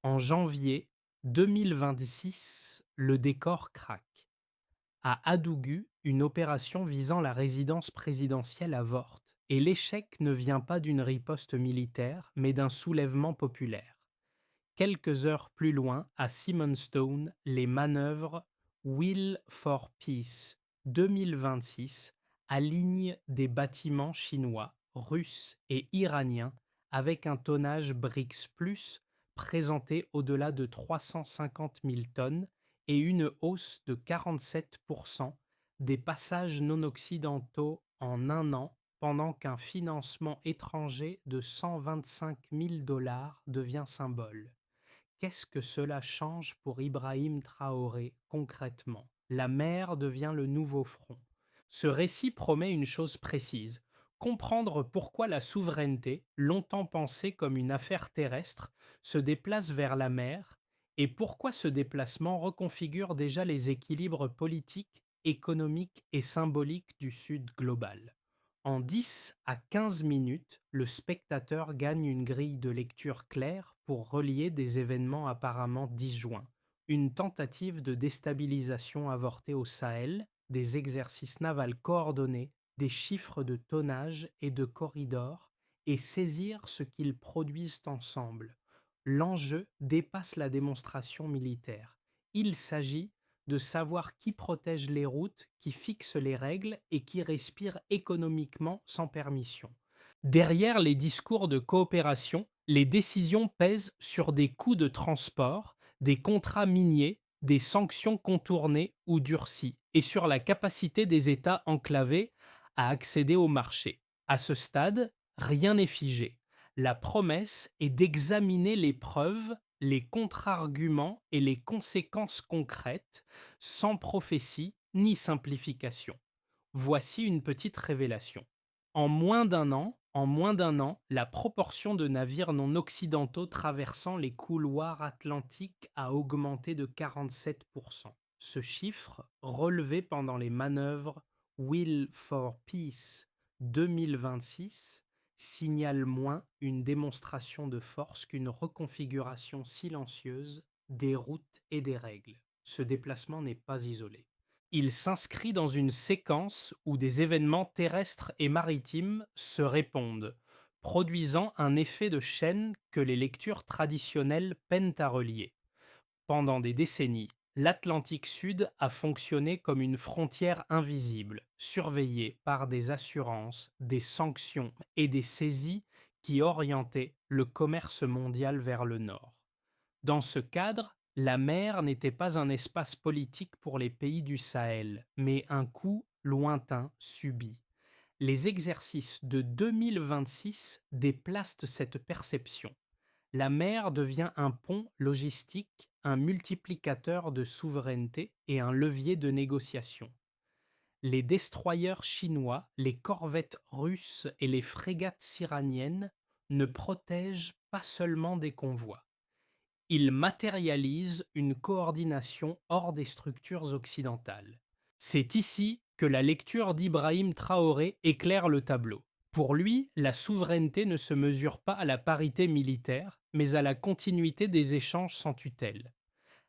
En janvier 2026, le décor craque. À Adougou, une opération visant la résidence présidentielle avorte, et l'échec ne vient pas d'une riposte militaire, mais d'un soulèvement populaire. Quelques heures plus loin, à Simonstone, les manœuvres Will for Peace 2026 alignent des bâtiments chinois, russes et iraniens avec un tonnage BRICS Plus présenté au-delà de 350 000 tonnes et une hausse de 47% des passages non occidentaux en un an, pendant qu'un financement étranger de 125 000 dollars devient symbole. Qu'est-ce que cela change pour Ibrahim Traoré concrètement? La mer devient le nouveau front. Ce récit promet une chose précise: comprendre pourquoi la souveraineté, longtemps pensée comme une affaire terrestre, se déplace vers la mer, et pourquoi ce déplacement reconfigure déjà les équilibres politiques, économiques et symboliques du Sud global. En 10 à 15 minutes, le spectateur gagne une grille de lecture claire pour relier des événements apparemment disjoints: une tentative de déstabilisation avortée au Sahel, des exercices navals coordonnés, des chiffres de tonnage et de corridors, et saisir ce qu'ils produisent ensemble. L'enjeu dépasse la démonstration militaire. Il s'agit de savoir qui protège les routes, qui fixe les règles et qui respire économiquement sans permission. Derrière les discours de coopération, les décisions pèsent sur des coûts de transport, des contrats miniers, des sanctions contournées ou durcies, et sur la capacité des États enclavés à accéder au marché. À ce stade, rien n'est figé. La promesse est d'examiner les preuves, les contre-arguments et les conséquences concrètes, sans prophétie ni simplification. Voici une petite révélation. En moins d'un an, la proportion de navires non occidentaux traversant les couloirs atlantiques a augmenté de 47%. Ce chiffre, relevé pendant les manœuvres Will for Peace 2026, signale moins une démonstration de force qu'une reconfiguration silencieuse des routes et des règles. Ce déplacement n'est pas isolé. Il s'inscrit dans une séquence où des événements terrestres et maritimes se répondent, produisant un effet de chaîne que les lectures traditionnelles peinent à relier. Pendant des décennies, l'Atlantique Sud a fonctionné comme une frontière invisible, surveillée par des assurances, des sanctions et des saisies qui orientaient le commerce mondial vers le nord. Dans ce cadre, la mer n'était pas un espace politique pour les pays du Sahel, mais un coût lointain subi. Les exercices de 2026 déplacent cette perception. La mer devient un pont logistique, un multiplicateur de souveraineté et un levier de négociation. Les destroyers chinois, les corvettes russes et les frégates iraniennes ne protègent pas seulement des convois. Il matérialise une coordination hors des structures occidentales. C'est ici que la lecture d'Ibrahim Traoré éclaire le tableau. Pour lui, la souveraineté ne se mesure pas à la parité militaire, mais à la continuité des échanges sans tutelle.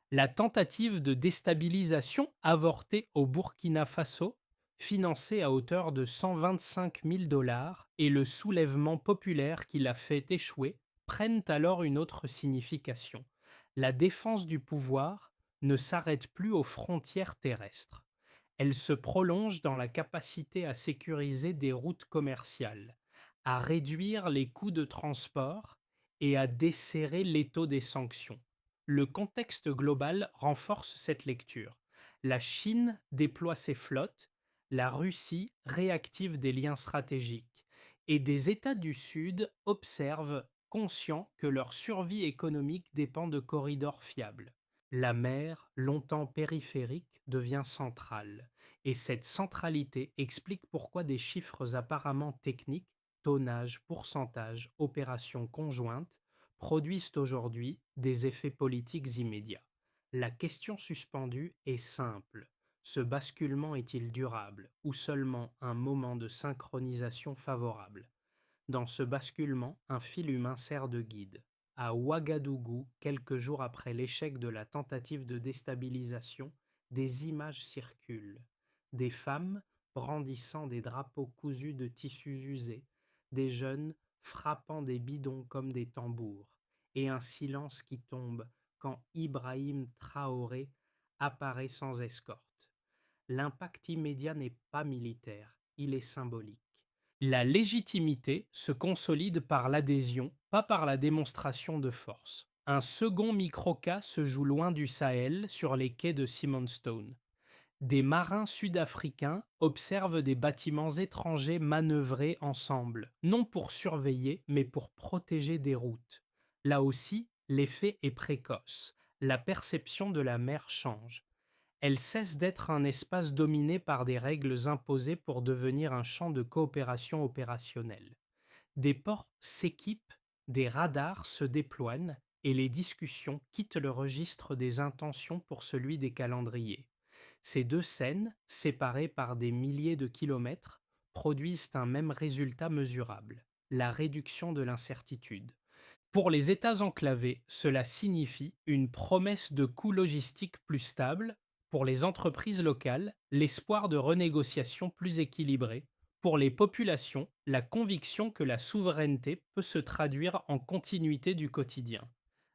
La tentative de déstabilisation avortée au Burkina Faso, financée à hauteur de 125 000 dollars, et le soulèvement populaire qui l'a fait échouer prennent alors une autre signification. La défense du pouvoir ne s'arrête plus aux frontières terrestres. Elle se prolonge dans la capacité à sécuriser des routes commerciales, à réduire les coûts de transport et à desserrer l'étau des sanctions. Le contexte global renforce cette lecture. La Chine déploie ses flottes, la Russie réactive des liens stratégiques, et des États du Sud observent, conscients que leur survie économique dépend de corridors fiables. La mer, longtemps périphérique, devient centrale, et cette centralité explique pourquoi des chiffres apparemment techniques, tonnage, pourcentage, opérations conjointes, produisent aujourd'hui des effets politiques immédiats. La question suspendue est simple: ce basculement est-il durable ou seulement un moment de synchronisation favorable? Dans ce basculement, un fil humain sert de guide. À Ouagadougou, quelques jours après l'échec de la tentative de déstabilisation, des images circulent. Des femmes brandissant des drapeaux cousus de tissus usés, des jeunes frappant des bidons comme des tambours, et un silence qui tombe quand Ibrahim Traoré apparaît sans escorte. L'impact immédiat n'est pas militaire, il est symbolique. La légitimité se consolide par l'adhésion, pas par la démonstration de force. Un second microcas se joue loin du Sahel, sur les quais de Simonstone. Des marins sud-africains observent des bâtiments étrangers manœuvrer ensemble, non pour surveiller, mais pour protéger des routes. Là aussi, l'effet est précoce. La perception de la mer change. Elle cesse d'être un espace dominé par des règles imposées pour devenir un champ de coopération opérationnelle. Des ports s'équipent, des radars se déploient et les discussions quittent le registre des intentions pour celui des calendriers. Ces deux scènes, séparées par des milliers de kilomètres, produisent un même résultat mesurable, la réduction de l'incertitude. Pour les États enclavés, cela signifie une promesse de coûts logistiques plus stables, pour les entreprises locales, l'espoir de renégociations plus équilibrées, pour les populations, la conviction que la souveraineté peut se traduire en continuité du quotidien.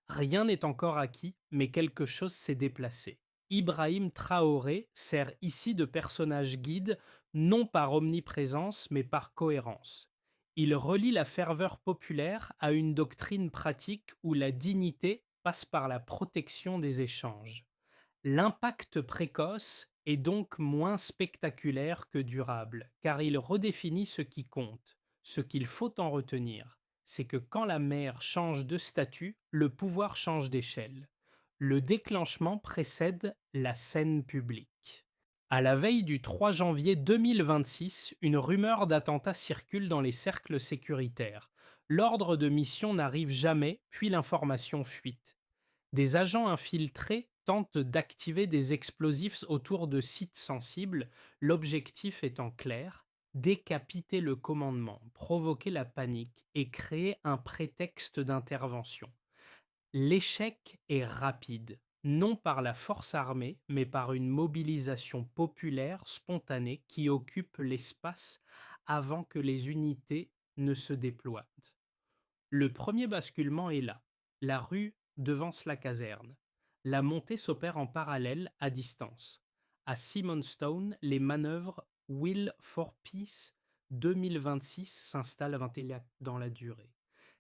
Rien n'est encore acquis, mais quelque chose s'est déplacé. Ibrahim Traoré sert ici de personnage guide, non par omniprésence, mais par cohérence. Il relie la ferveur populaire à une doctrine pratique où la dignité passe par la protection des échanges. L'impact précoce est donc moins spectaculaire que durable, car il redéfinit ce qui compte. Ce qu'il faut en retenir, c'est que quand la mer change de statut, le pouvoir change d'échelle. Le déclenchement précède la scène publique. À la veille du 3 janvier 2026, une rumeur d'attentat circule dans les cercles sécuritaires. L'ordre de mission n'arrive jamais, puis l'information fuite. Des agents infiltrés tentent d'activer des explosifs autour de sites sensibles, l'objectif étant clair: décapiter le commandement, provoquer la panique et créer un prétexte d'intervention. L'échec est rapide, non par la force armée, mais par une mobilisation populaire spontanée qui occupe l'espace avant que les unités ne se déploient. Le premier basculement est là. La rue devance la caserne. La montée s'opère en parallèle à distance. À Simonstone, les manœuvres Will for Peace 2026 s'installent dans la durée.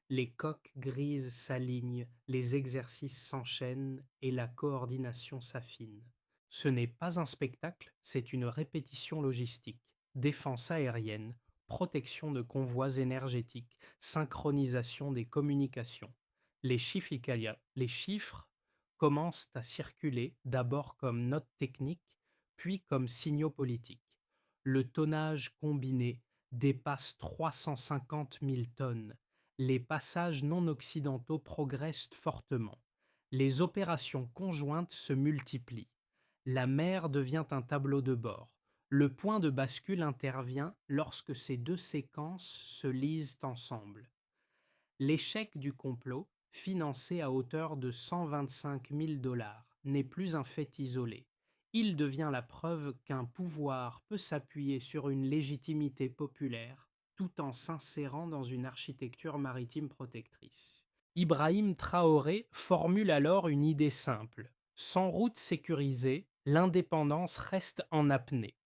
Les coques grises s'alignent, les exercices s'enchaînent et la coordination s'affine. Ce n'est pas un spectacle, c'est une répétition logistique. Défense aérienne, protection de convois énergétiques, synchronisation des communications. Les chiffres commencent à circuler d'abord comme notes techniques, puis comme signaux politiques. Le tonnage combiné dépasse 350 000 tonnes. Les passages non occidentaux progressent fortement. Les opérations conjointes se multiplient. La mer devient un tableau de bord. Le point de bascule intervient lorsque ces deux séquences se lisent ensemble. L'échec du complot, financé à hauteur de 125 000 dollars, n'est plus un fait isolé. Il devient la preuve qu'un pouvoir peut s'appuyer sur une légitimité populaire tout en s'insérant dans une architecture maritime protectrice. Ibrahim Traoré formule alors une idée simple: sans route sécurisée, l'indépendance reste en apnée.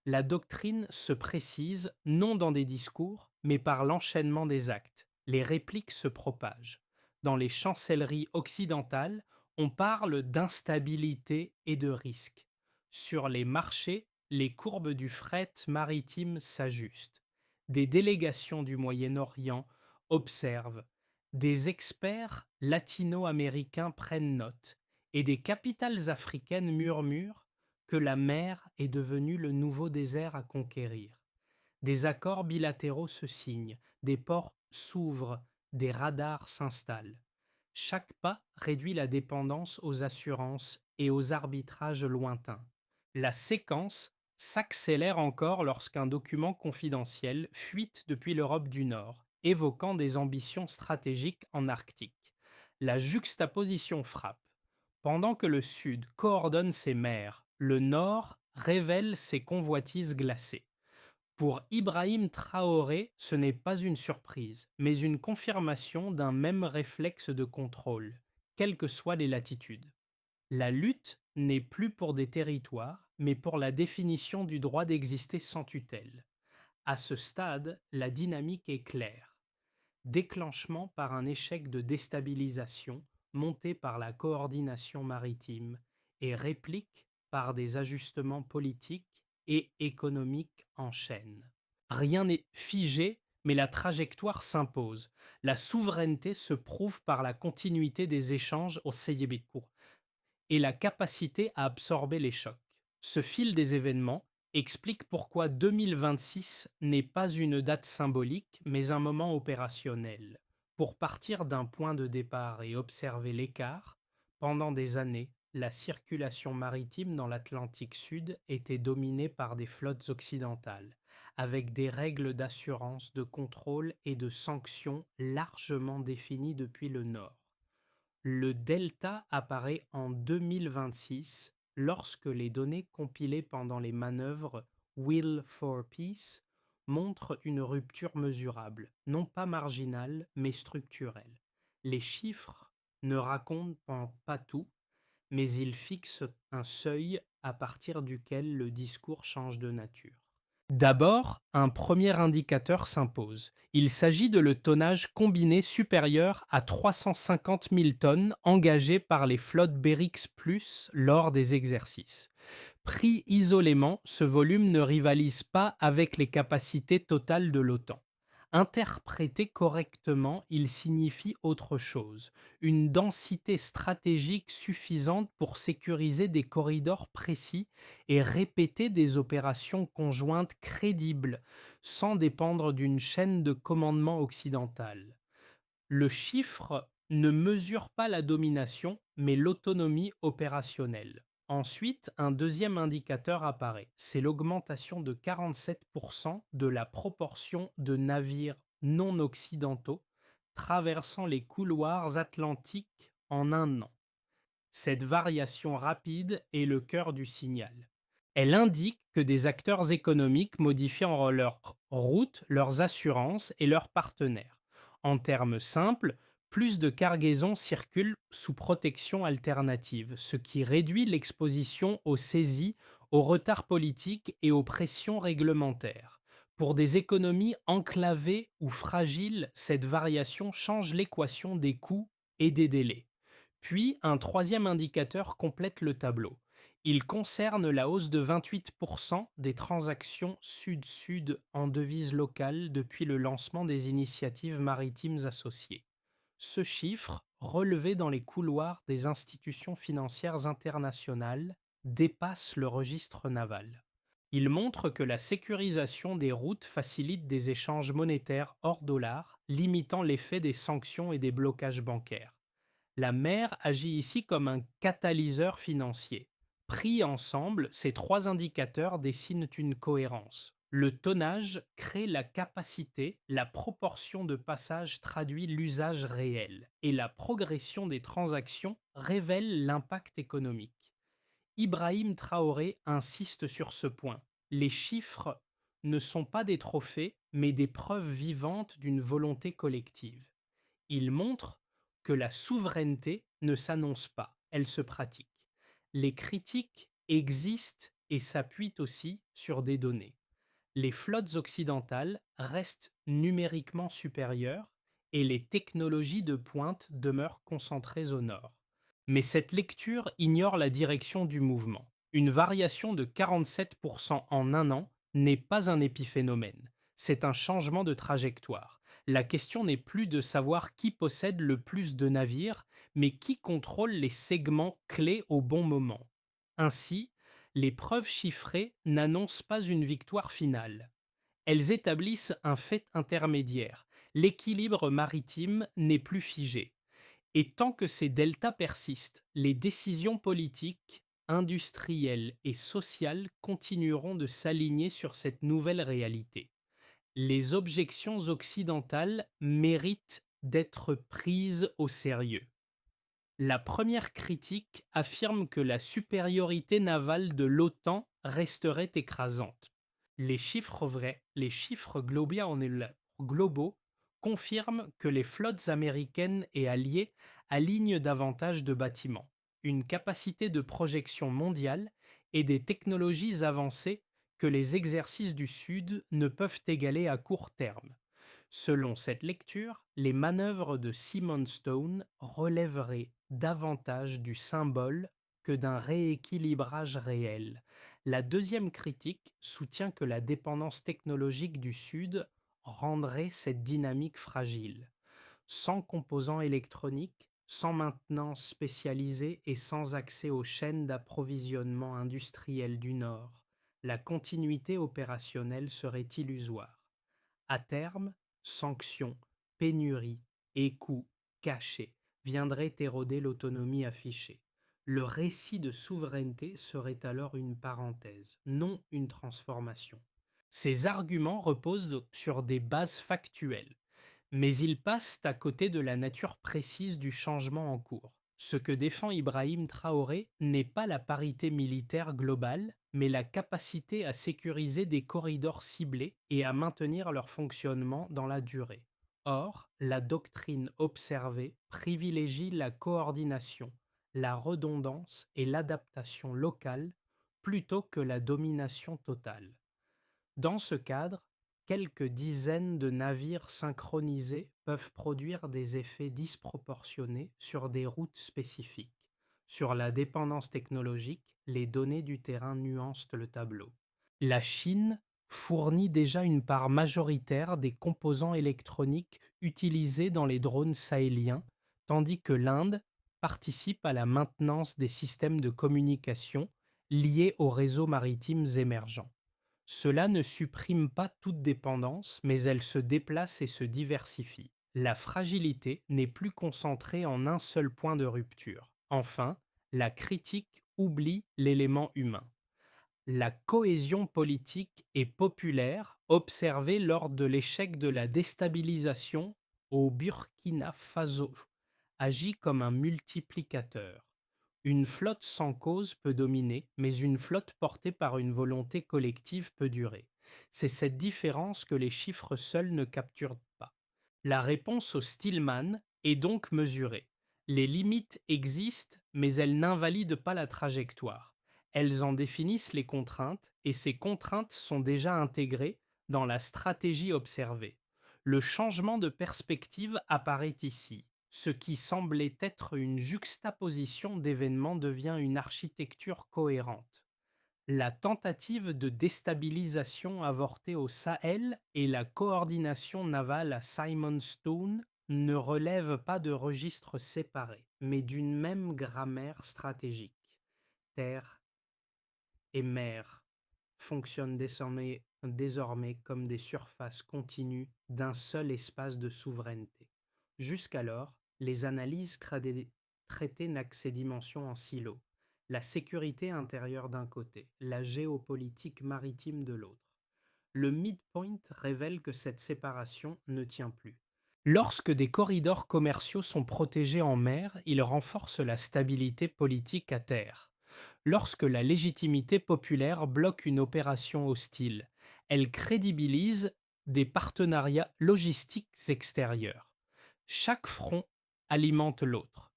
La doctrine se précise non dans des discours, mais par l'enchaînement des actes. Les répliques se propagent. Dans les chancelleries occidentales, on parle d'instabilité et de risque. Sur les marchés, les courbes du fret maritime s'ajustent. Des délégations du Moyen-Orient observent. Des experts latino-américains prennent note. Et des capitales africaines murmurent que la mer est devenue le nouveau désert à conquérir. Des accords bilatéraux se signent, des ports s'ouvrent, des radars s'installent. Chaque pas réduit la dépendance aux assurances et aux arbitrages lointains. La séquence s'accélère encore lorsqu'un document confidentiel fuite depuis l'Europe du Nord, évoquant des ambitions stratégiques en Arctique. La juxtaposition frappe. Pendant que le Sud coordonne ses mers, le Nord révèle ses convoitises glacées. Pour Ibrahim Traoré, ce n'est pas une surprise, mais une confirmation d'un même réflexe de contrôle, quelles que soient les latitudes. La lutte n'est plus pour des territoires, mais pour la définition du droit d'exister sans tutelle. À ce stade, la dynamique est claire. Déclenchement par un échec de déstabilisation monté par la coordination maritime et réplique par des ajustements politiques et économiques en chaîne. Rien n'est figé, mais la trajectoire s'impose. La souveraineté se prouve par la continuité des échanges au Seyebitcourt et la capacité à absorber les chocs. Ce fil des événements explique pourquoi 2026 n'est pas une date symbolique, mais un moment opérationnel. Pour partir d'un point de départ et observer l'écart, pendant des années, la circulation maritime dans l'Atlantique Sud était dominée par des flottes occidentales, avec des règles d'assurance, de contrôle et de sanctions largement définies depuis le Nord. Le delta apparaît en 2026 lorsque les données compilées pendant les manœuvres Will for Peace montrent une rupture mesurable, non pas marginale, mais structurelle. Les chiffres ne racontent pas tout, mais ils fixent un seuil à partir duquel le discours change de nature. D'abord, un premier indicateur s'impose. Il s'agit de le tonnage combiné supérieur à 350 000 tonnes engagé par les flottes Berix Plus lors des exercices. Pris isolément, ce volume ne rivalise pas avec les capacités totales de l'OTAN. Interprété correctement, il signifie autre chose, une densité stratégique suffisante pour sécuriser des corridors précis et répéter des opérations conjointes crédibles sans dépendre d'une chaîne de commandement occidentale. Le chiffre ne mesure pas la domination, mais l'autonomie opérationnelle. Ensuite, un deuxième indicateur apparaît, c'est l'augmentation de 47% de la proportion de navires non occidentaux traversant les couloirs atlantiques en un an. Cette variation rapide est le cœur du signal. Elle indique que des acteurs économiques modifient leur route, leurs assurances et leurs partenaires. En termes simples, plus de cargaisons circulent sous protection alternative, ce qui réduit l'exposition aux saisies, aux retards politiques et aux pressions réglementaires. Pour des économies enclavées ou fragiles, cette variation change l'équation des coûts et des délais. Puis, un troisième indicateur complète le tableau. Il concerne la hausse de 28% des transactions sud-sud en devises locales depuis le lancement des initiatives maritimes associées. Ce chiffre, relevé dans les couloirs des institutions financières internationales, dépasse le registre naval. Il montre que la sécurisation des routes facilite des échanges monétaires hors dollar, limitant l'effet des sanctions et des blocages bancaires. La mer agit ici comme un catalyseur financier. Pris ensemble, ces trois indicateurs dessinent une cohérence. Le tonnage crée la capacité, la proportion de passage traduit l'usage réel, et la progression des transactions révèle l'impact économique. Ibrahim Traoré insiste sur ce point. Les chiffres ne sont pas des trophées, mais des preuves vivantes d'une volonté collective. Il montre que la souveraineté ne s'annonce pas, elle se pratique. Les critiques existent et s'appuient aussi sur des données. Les flottes occidentales restent numériquement supérieures et les technologies de pointe demeurent concentrées au nord. Mais cette lecture ignore la direction du mouvement. Une variation de 47% en un an n'est pas un épiphénomène, c'est un changement de trajectoire. La question n'est plus de savoir qui possède le plus de navires, mais qui contrôle les segments clés au bon moment. Ainsi, les preuves chiffrées n'annoncent pas une victoire finale. Elles établissent un fait intermédiaire. L'équilibre maritime n'est plus figé. Et tant que ces deltas persistent, les décisions politiques, industrielles et sociales continueront de s'aligner sur cette nouvelle réalité. Les objections occidentales méritent d'être prises au sérieux. La première critique affirme que la supériorité navale de l'OTAN resterait écrasante. Les chiffres globaux confirment que les flottes américaines et alliées alignent davantage de bâtiments, une capacité de projection mondiale et des technologies avancées que les exercices du Sud ne peuvent égaler à court terme. Selon cette lecture, les manœuvres de Simonstone relèveraient davantage du symbole que d'un rééquilibrage réel. La deuxième critique soutient que la dépendance technologique du Sud rendrait cette dynamique fragile. Sans composants électroniques, sans maintenance spécialisée et sans accès aux chaînes d'approvisionnement industrielles du Nord, la continuité opérationnelle serait illusoire. À terme, sanctions, pénuries et coûts cachés viendraient éroder l'autonomie affichée. Le récit de souveraineté serait alors une parenthèse, non une transformation. Ces arguments reposent sur des bases factuelles, mais ils passent à côté de la nature précise du changement en cours. Ce que défend Ibrahim Traoré n'est pas la parité militaire globale, mais la capacité à sécuriser des corridors ciblés et à maintenir leur fonctionnement dans la durée. Or, la doctrine observée privilégie la coordination, la redondance et l'adaptation locale plutôt que la domination totale. Dans ce cadre, quelques dizaines de navires synchronisés peuvent produire des effets disproportionnés sur des routes spécifiques. Sur la dépendance technologique, les données du terrain nuancent le tableau. La Chine fournit déjà une part majoritaire des composants électroniques utilisés dans les drones sahéliens, tandis que l'Inde participe à la maintenance des systèmes de communication liés aux réseaux maritimes émergents. Cela ne supprime pas toute dépendance, mais elle se déplace et se diversifie. La fragilité n'est plus concentrée en un seul point de rupture. Enfin, la critique oublie l'élément humain. La cohésion politique et populaire observée lors de l'échec de la déstabilisation au Burkina Faso agit comme un multiplicateur. Une flotte sans cause peut dominer, mais une flotte portée par une volonté collective peut durer. C'est cette différence que les chiffres seuls ne capturent pas. La réponse au Stillman est donc mesurée. Les limites existent, mais elles n'invalident pas la trajectoire. Elles en définissent les contraintes, et ces contraintes sont déjà intégrées dans la stratégie observée. Le changement de perspective apparaît ici. Ce qui semblait être une juxtaposition d'événements devient une architecture cohérente. La tentative de déstabilisation avortée au Sahel et la coordination navale à Simonstone ne relèvent pas de registres séparés, mais d'une même grammaire stratégique. Terre et mer fonctionnent désormais comme des surfaces continues d'un seul espace de souveraineté. Jusqu'alors, les analyses traitaient n'axent ces dimensions en silo, la sécurité intérieure d'un côté, la géopolitique maritime de l'autre. Le midpoint révèle que cette séparation ne tient plus. Lorsque des corridors commerciaux sont protégés en mer, ils renforcent la stabilité politique à terre. Lorsque la légitimité populaire bloque une opération hostile, elle crédibilise des partenariats logistiques extérieurs. Chaque front alimente l'autre.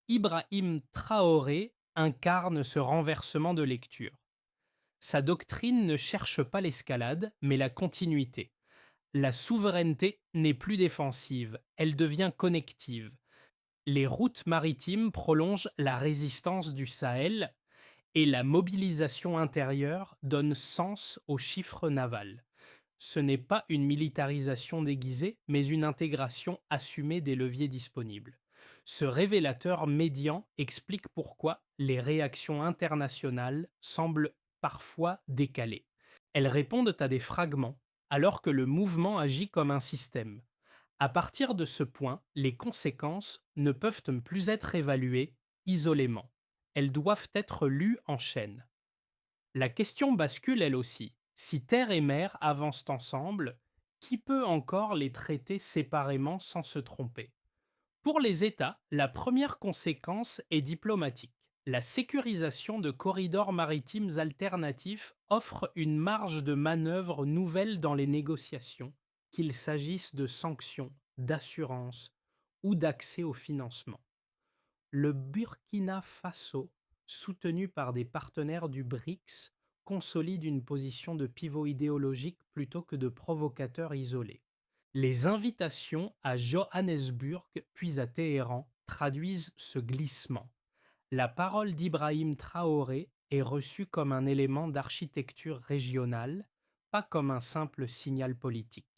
Ibrahim Traoré incarne ce renversement de lecture. Sa doctrine ne cherche pas l'escalade, mais la continuité. La souveraineté n'est plus défensive, elle devient connective. Les routes maritimes prolongent la résistance du Sahel et la mobilisation intérieure donne sens aux chiffres navals. Ce n'est pas une militarisation déguisée, mais une intégration assumée des leviers disponibles. Ce révélateur médian explique pourquoi les réactions internationales semblent parfois décalées. Elles répondent à des fragments, alors que le mouvement agit comme un système. À partir de ce point, les conséquences ne peuvent plus être évaluées isolément. Elles doivent être lues en chaîne. La question bascule elle aussi. Si terre et mer avancent ensemble, qui peut encore les traiter séparément sans se tromper? Pour les États, la première conséquence est diplomatique. La sécurisation de corridors maritimes alternatifs offre une marge de manœuvre nouvelle dans les négociations, qu'il s'agisse de sanctions, d'assurances ou d'accès au financement. Le Burkina Faso, soutenu par des partenaires du BRICS, consolide une position de pivot idéologique plutôt que de provocateur isolé. Les invitations à Johannesburg puis à Téhéran traduisent ce glissement. La parole d'Ibrahim Traoré est reçue comme un élément d'architecture régionale, pas comme un simple signal politique.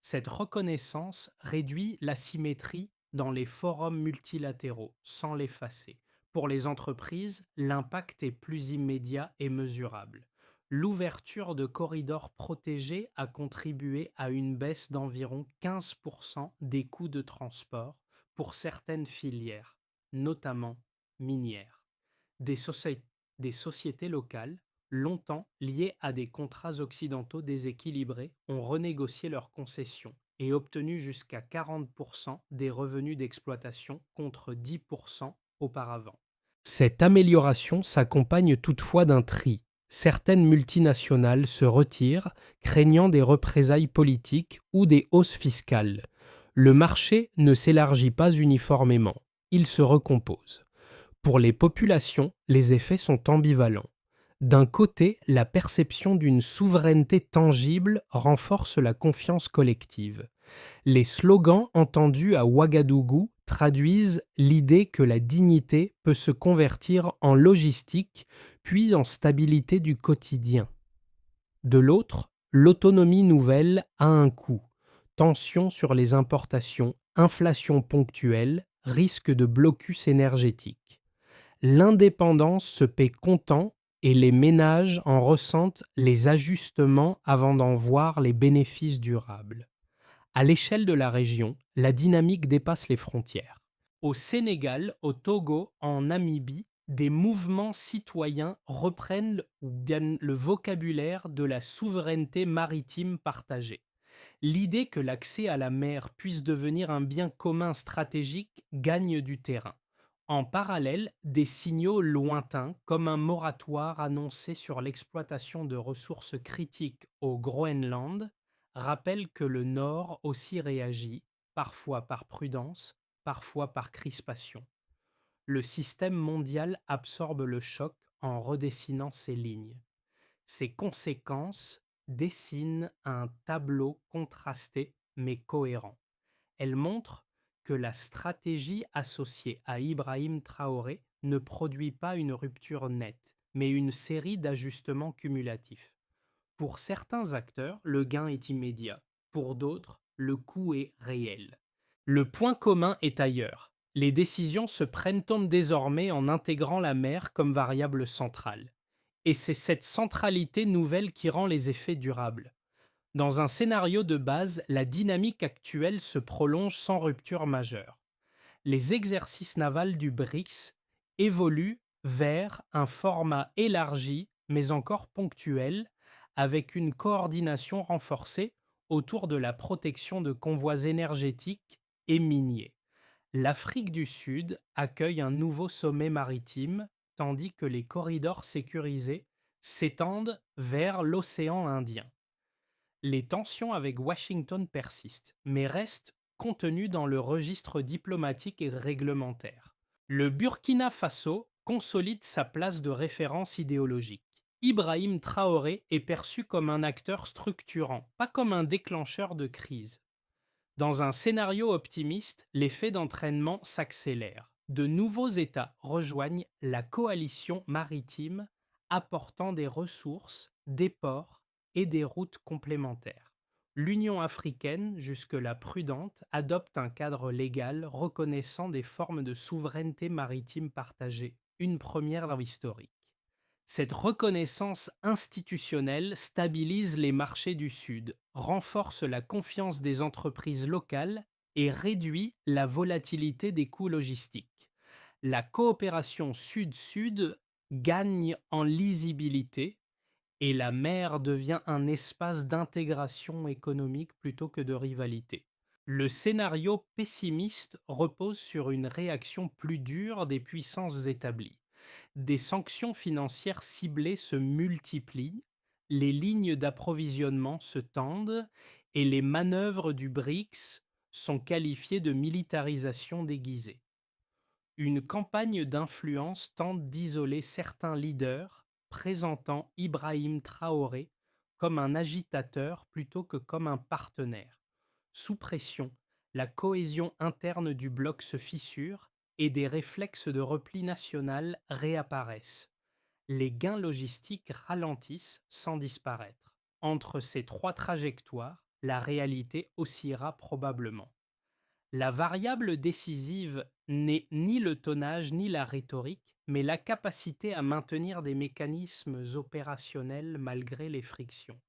Cette reconnaissance réduit l'asymétrie dans les forums multilatéraux, sans l'effacer. Pour les entreprises, l'impact est plus immédiat et mesurable. L'ouverture de corridors protégés a contribué à une baisse d'environ 15% des coûts de transport pour certaines filières, notamment minières. Des, soci- des sociétés locales, longtemps liées à des contrats occidentaux déséquilibrés, ont renégocié leurs concessions et obtenu jusqu'à 40% des revenus d'exploitation contre 10% auparavant. Cette amélioration s'accompagne toutefois d'un tri. Certaines multinationales se retirent, craignant des représailles politiques ou des hausses fiscales. Le marché ne s'élargit pas uniformément, il se recompose. Pour les populations, les effets sont ambivalents. D'un côté, la perception d'une souveraineté tangible renforce la confiance collective. Les slogans entendus à Ouagadougou traduisent l'idée que la dignité peut se convertir en logistique, puis en stabilité du quotidien. De l'autre, l'autonomie nouvelle a un coût. Tensions sur les importations, inflation ponctuelle, risque de blocus énergétique. L'indépendance se paie comptant et les ménages en ressentent les ajustements avant d'en voir les bénéfices durables. À l'échelle de la région, la dynamique dépasse les frontières. Au Sénégal, au Togo, en Namibie, des mouvements citoyens reprennent ou bien le vocabulaire de la souveraineté maritime partagée. L'idée que l'accès à la mer puisse devenir un bien commun stratégique gagne du terrain. En parallèle, des signaux lointains, comme un moratoire annoncé sur l'exploitation de ressources critiques au Groenland, rappellent que le Nord aussi réagit, parfois par prudence, parfois par crispation. Le système mondial absorbe le choc en redessinant ses lignes. Ces conséquences dessinent un tableau contrasté mais cohérent. Elles montrent que la stratégie associée à Ibrahim Traoré ne produit pas une rupture nette, mais une série d'ajustements cumulatifs. Pour certains acteurs, le gain est immédiat. Pour d'autres, le coût est réel. Le point commun est ailleurs. Les décisions se prennent désormais en intégrant la mer comme variable centrale. Et c'est cette centralité nouvelle qui rend les effets durables. Dans un scénario de base, la dynamique actuelle se prolonge sans rupture majeure. Les exercices navals du BRICS évoluent vers un format élargi, mais encore ponctuel, avec une coordination renforcée autour de la protection de convois énergétiques et miniers. L'Afrique du Sud accueille un nouveau sommet maritime, tandis que les corridors sécurisés s'étendent vers l'océan Indien. Les tensions avec Washington persistent, mais restent contenues dans le registre diplomatique et réglementaire. Le Burkina Faso consolide sa place de référence idéologique. Ibrahim Traoré est perçu comme un acteur structurant, pas comme un déclencheur de crise. Dans un scénario optimiste, l'effet d'entraînement s'accélère. De nouveaux États rejoignent la coalition maritime, apportant des ressources, des ports et des routes complémentaires. L'Union africaine, jusque-là prudente, adopte un cadre légal reconnaissant des formes de souveraineté maritime partagée, une première dans l'historique. Cette reconnaissance institutionnelle stabilise les marchés du Sud, renforce la confiance des entreprises locales et réduit la volatilité des coûts logistiques. La coopération Sud-Sud gagne en lisibilité et la mer devient un espace d'intégration économique plutôt que de rivalité. Le scénario pessimiste repose sur une réaction plus dure des puissances établies. Des sanctions financières ciblées se multiplient, les lignes d'approvisionnement se tendent et les manœuvres du BRICS sont qualifiées de militarisation déguisée. Une campagne d'influence tente d'isoler certains leaders, présentant Ibrahim Traoré comme un agitateur plutôt que comme un partenaire. Sous pression, la cohésion interne du bloc se fissure et des réflexes de repli national réapparaissent. Les gains logistiques ralentissent sans disparaître. Entre ces trois trajectoires, la réalité oscillera probablement. La variable décisive n'est ni le tonnage ni la rhétorique, mais la capacité à maintenir des mécanismes opérationnels malgré les frictions.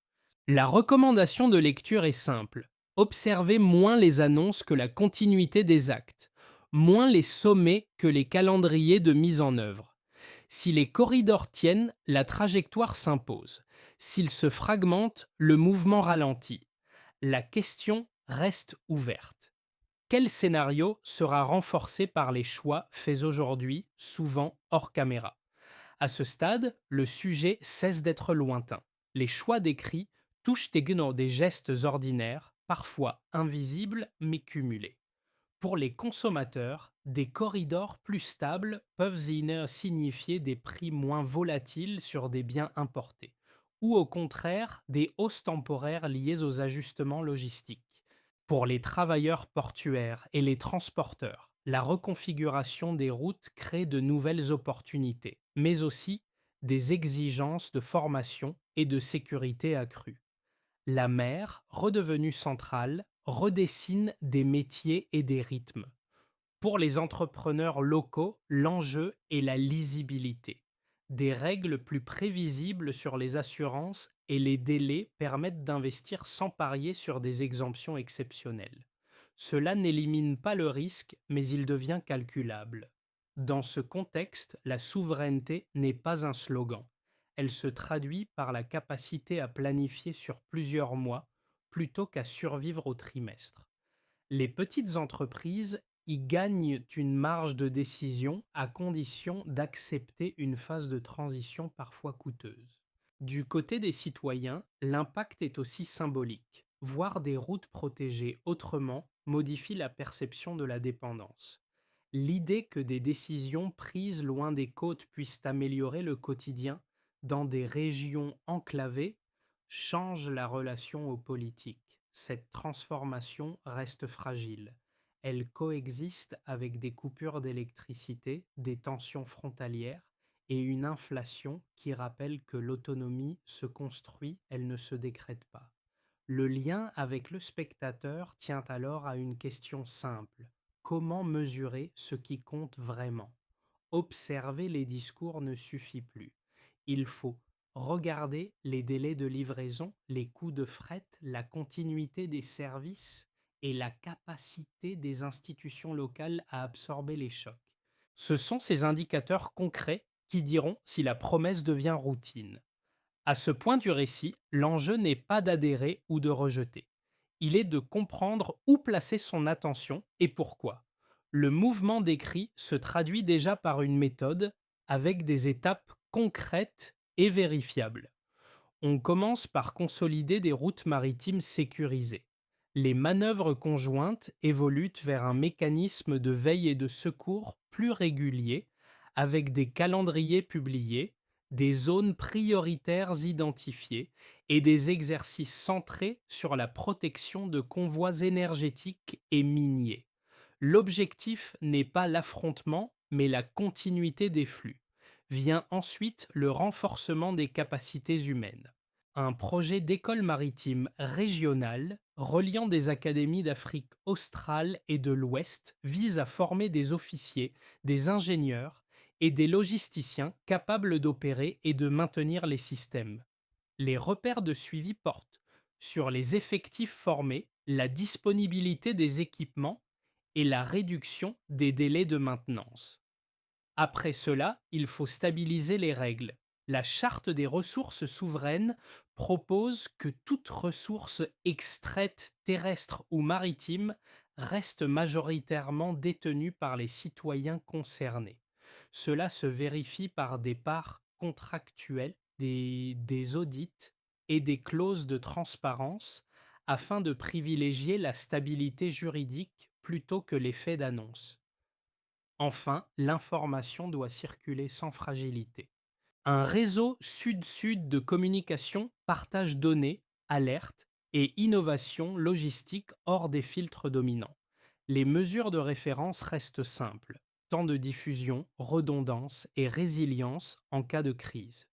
La recommandation de lecture est simple. Observez moins les annonces que la continuité des actes, moins les sommets que les calendriers de mise en œuvre. Si les corridors tiennent, la trajectoire s'impose. S'ils se fragmentent, le mouvement ralentit. La question reste ouverte. Quel scénario sera renforcé par les choix faits aujourd'hui, souvent hors caméra? À ce stade, le sujet cesse d'être lointain. Les choix décrits touchent également des gestes ordinaires, parfois invisibles mais cumulés. Pour les consommateurs, des corridors plus stables peuvent signifier des prix moins volatiles sur des biens importés, ou au contraire des hausses temporaires liées aux ajustements logistiques. Pour les travailleurs portuaires et les transporteurs, la reconfiguration des routes crée de nouvelles opportunités, mais aussi des exigences de formation et de sécurité accrues. La mer, redevenue centrale, redessine des métiers et des rythmes. Pour les entrepreneurs locaux, l'enjeu est la lisibilité. Des règles plus prévisibles sur les assurances et les délais permettent d'investir sans parier sur des exemptions exceptionnelles. Cela n'élimine pas le risque, mais il devient calculable. Dans ce contexte, la souveraineté n'est pas un slogan. Elle se traduit par la capacité à planifier sur plusieurs mois plutôt qu'à survivre au trimestre. Les petites entreprises y gagnent une marge de décision à condition d'accepter une phase de transition parfois coûteuse. Du côté des citoyens, l'impact est aussi symbolique. Voir des routes protégées autrement modifie la perception de la dépendance. L'idée que des décisions prises loin des côtes puissent améliorer le quotidien dans des régions enclavées change la relation aux politiques. Cette transformation reste fragile. Elle coexiste avec des coupures d'électricité, des tensions frontalières et une inflation qui rappelle que l'autonomie se construit, elle ne se décrète pas. Le lien avec le spectateur tient alors à une question simple. Comment mesurer ce qui compte vraiment? Observer les discours ne suffit plus. Il faut regarder les délais de livraison, les coûts de fret, la continuité des services et la capacité des institutions locales à absorber les chocs. Ce sont ces indicateurs concrets qui diront si la promesse devient routine. À ce point du récit, l'enjeu n'est pas d'adhérer ou de rejeter. Il est de comprendre où placer son attention et pourquoi. Le mouvement décrit se traduit déjà par une méthode avec des étapes concrètes et vérifiables. On commence par consolider des routes maritimes sécurisées. Les manœuvres conjointes évoluent vers un mécanisme de veille et de secours plus régulier, avec des calendriers publiés, des zones prioritaires identifiées et des exercices centrés sur la protection de convois énergétiques et miniers. L'objectif n'est pas l'affrontement, mais la continuité des flux. Vient ensuite le renforcement des capacités humaines. Un projet d'école maritime régionale reliant des académies d'Afrique australe et de l'Ouest vise à former des officiers, des ingénieurs et des logisticiens capables d'opérer et de maintenir les systèmes. Les repères de suivi portent sur les effectifs formés, la disponibilité des équipements et la réduction des délais de maintenance. Après cela, il faut stabiliser les règles. La Charte des ressources souveraines propose que toute ressource extraite terrestre ou maritime reste majoritairement détenue par les citoyens concernés. Cela se vérifie par des parts contractuelles, des audits et des clauses de transparence afin de privilégier la stabilité juridique plutôt que l'effet d'annonce. Enfin, l'information doit circuler sans fragilité. Un réseau sud-sud de communication partage données, alertes et innovations logistiques hors des filtres dominants. Les mesures de référence restent simples: temps de diffusion, redondance et résilience en cas de crise.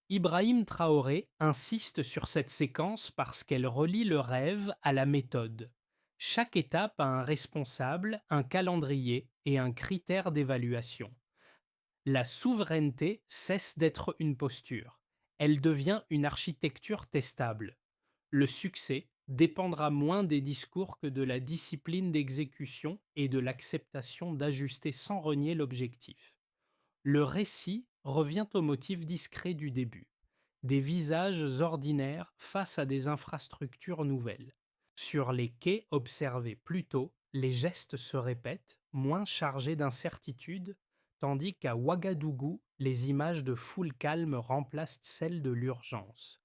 Ibrahim Traoré insiste sur cette séquence parce qu'elle relie le rêve à la méthode. Chaque étape a un responsable, un calendrier et un critère d'évaluation. La souveraineté cesse d'être une posture. Elle devient une architecture testable. Le succès dépendra moins des discours que de la discipline d'exécution et de l'acceptation d'ajuster sans renier l'objectif. Le récit revient au motif discret du début: des visages ordinaires face à des infrastructures nouvelles. Sur les quais observés plus tôt, les gestes se répètent, moins chargés d'incertitude, tandis qu'à Ouagadougou, les images de foule calme remplacent celles de l'urgence.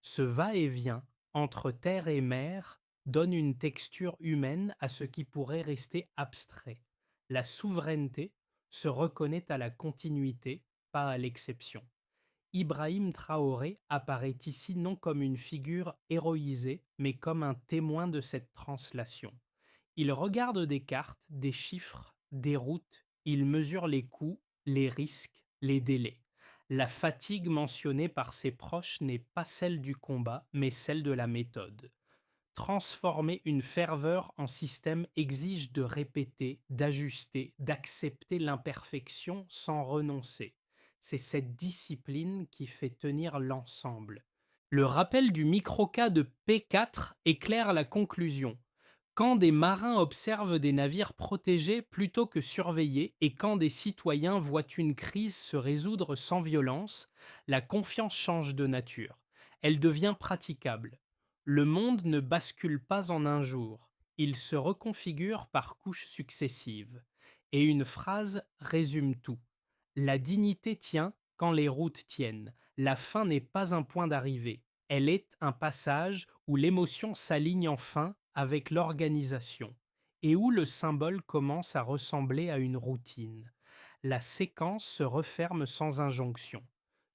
Ce va-et-vient entre terre et mer donne une texture humaine à ce qui pourrait rester abstrait. La souveraineté se reconnaît à la continuité, pas à l'exception. Ibrahim Traoré apparaît ici non comme une figure héroïsée, mais comme un témoin de cette translation. Il regarde des cartes, des chiffres, des routes, il mesure les coûts, les risques, les délais. La fatigue mentionnée par ses proches n'est pas celle du combat, mais celle de la méthode. Transformer une ferveur en système exige de répéter, d'ajuster, d'accepter l'imperfection sans renoncer. C'est cette discipline qui fait tenir l'ensemble. Le rappel du microcas de P4 éclaire la conclusion. Quand des marins observent des navires protégés plutôt que surveillés et quand des citoyens voient une crise se résoudre sans violence, la confiance change de nature. Elle devient praticable. Le monde ne bascule pas en un jour, il se reconfigure par couches successives. Et une phrase résume tout: la dignité tient quand les routes tiennent. La fin n'est pas un point d'arrivée, elle est un passage où l'émotion s'aligne enfin avec l'organisation et où le symbole commence à ressembler à une routine. La séquence se referme sans injonction.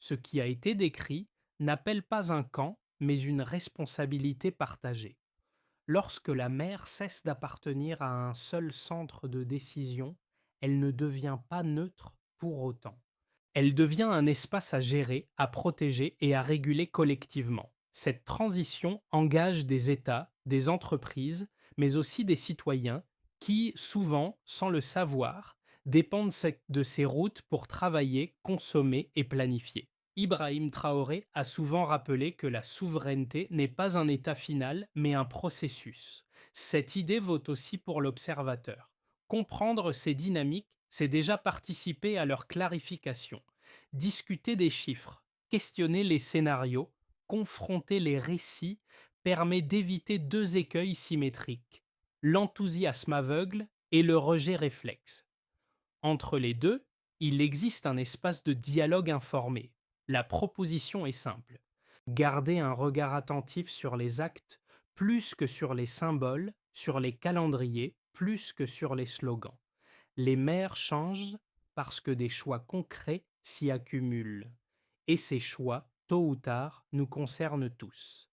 Ce qui a été décrit n'appelle pas un camp, mais une responsabilité partagée. Lorsque la mer cesse d'appartenir à un seul centre de décision, elle ne devient pas neutre pour autant. Elle devient un espace à gérer, à protéger et à réguler collectivement. Cette transition engage des États, des entreprises, mais aussi des citoyens qui, souvent, sans le savoir, dépendent de ces routes pour travailler, consommer et planifier. Ibrahim Traoré a souvent rappelé que la souveraineté n'est pas un état final, mais un processus. Cette idée vaut aussi pour l'observateur. Comprendre ces dynamiques, c'est déjà participer à leur clarification. Discuter des chiffres, questionner les scénarios, confronter les récits permet d'éviter deux écueils symétriques: l'enthousiasme aveugle et le rejet réflexe. Entre les deux, il existe un espace de dialogue informé. La proposition est simple: garder un regard attentif sur les actes plus que sur les symboles, sur les calendriers plus que sur les slogans. Les mers changent parce que des choix concrets s'y accumulent. Et ces choix, tôt ou tard, nous concernent tous.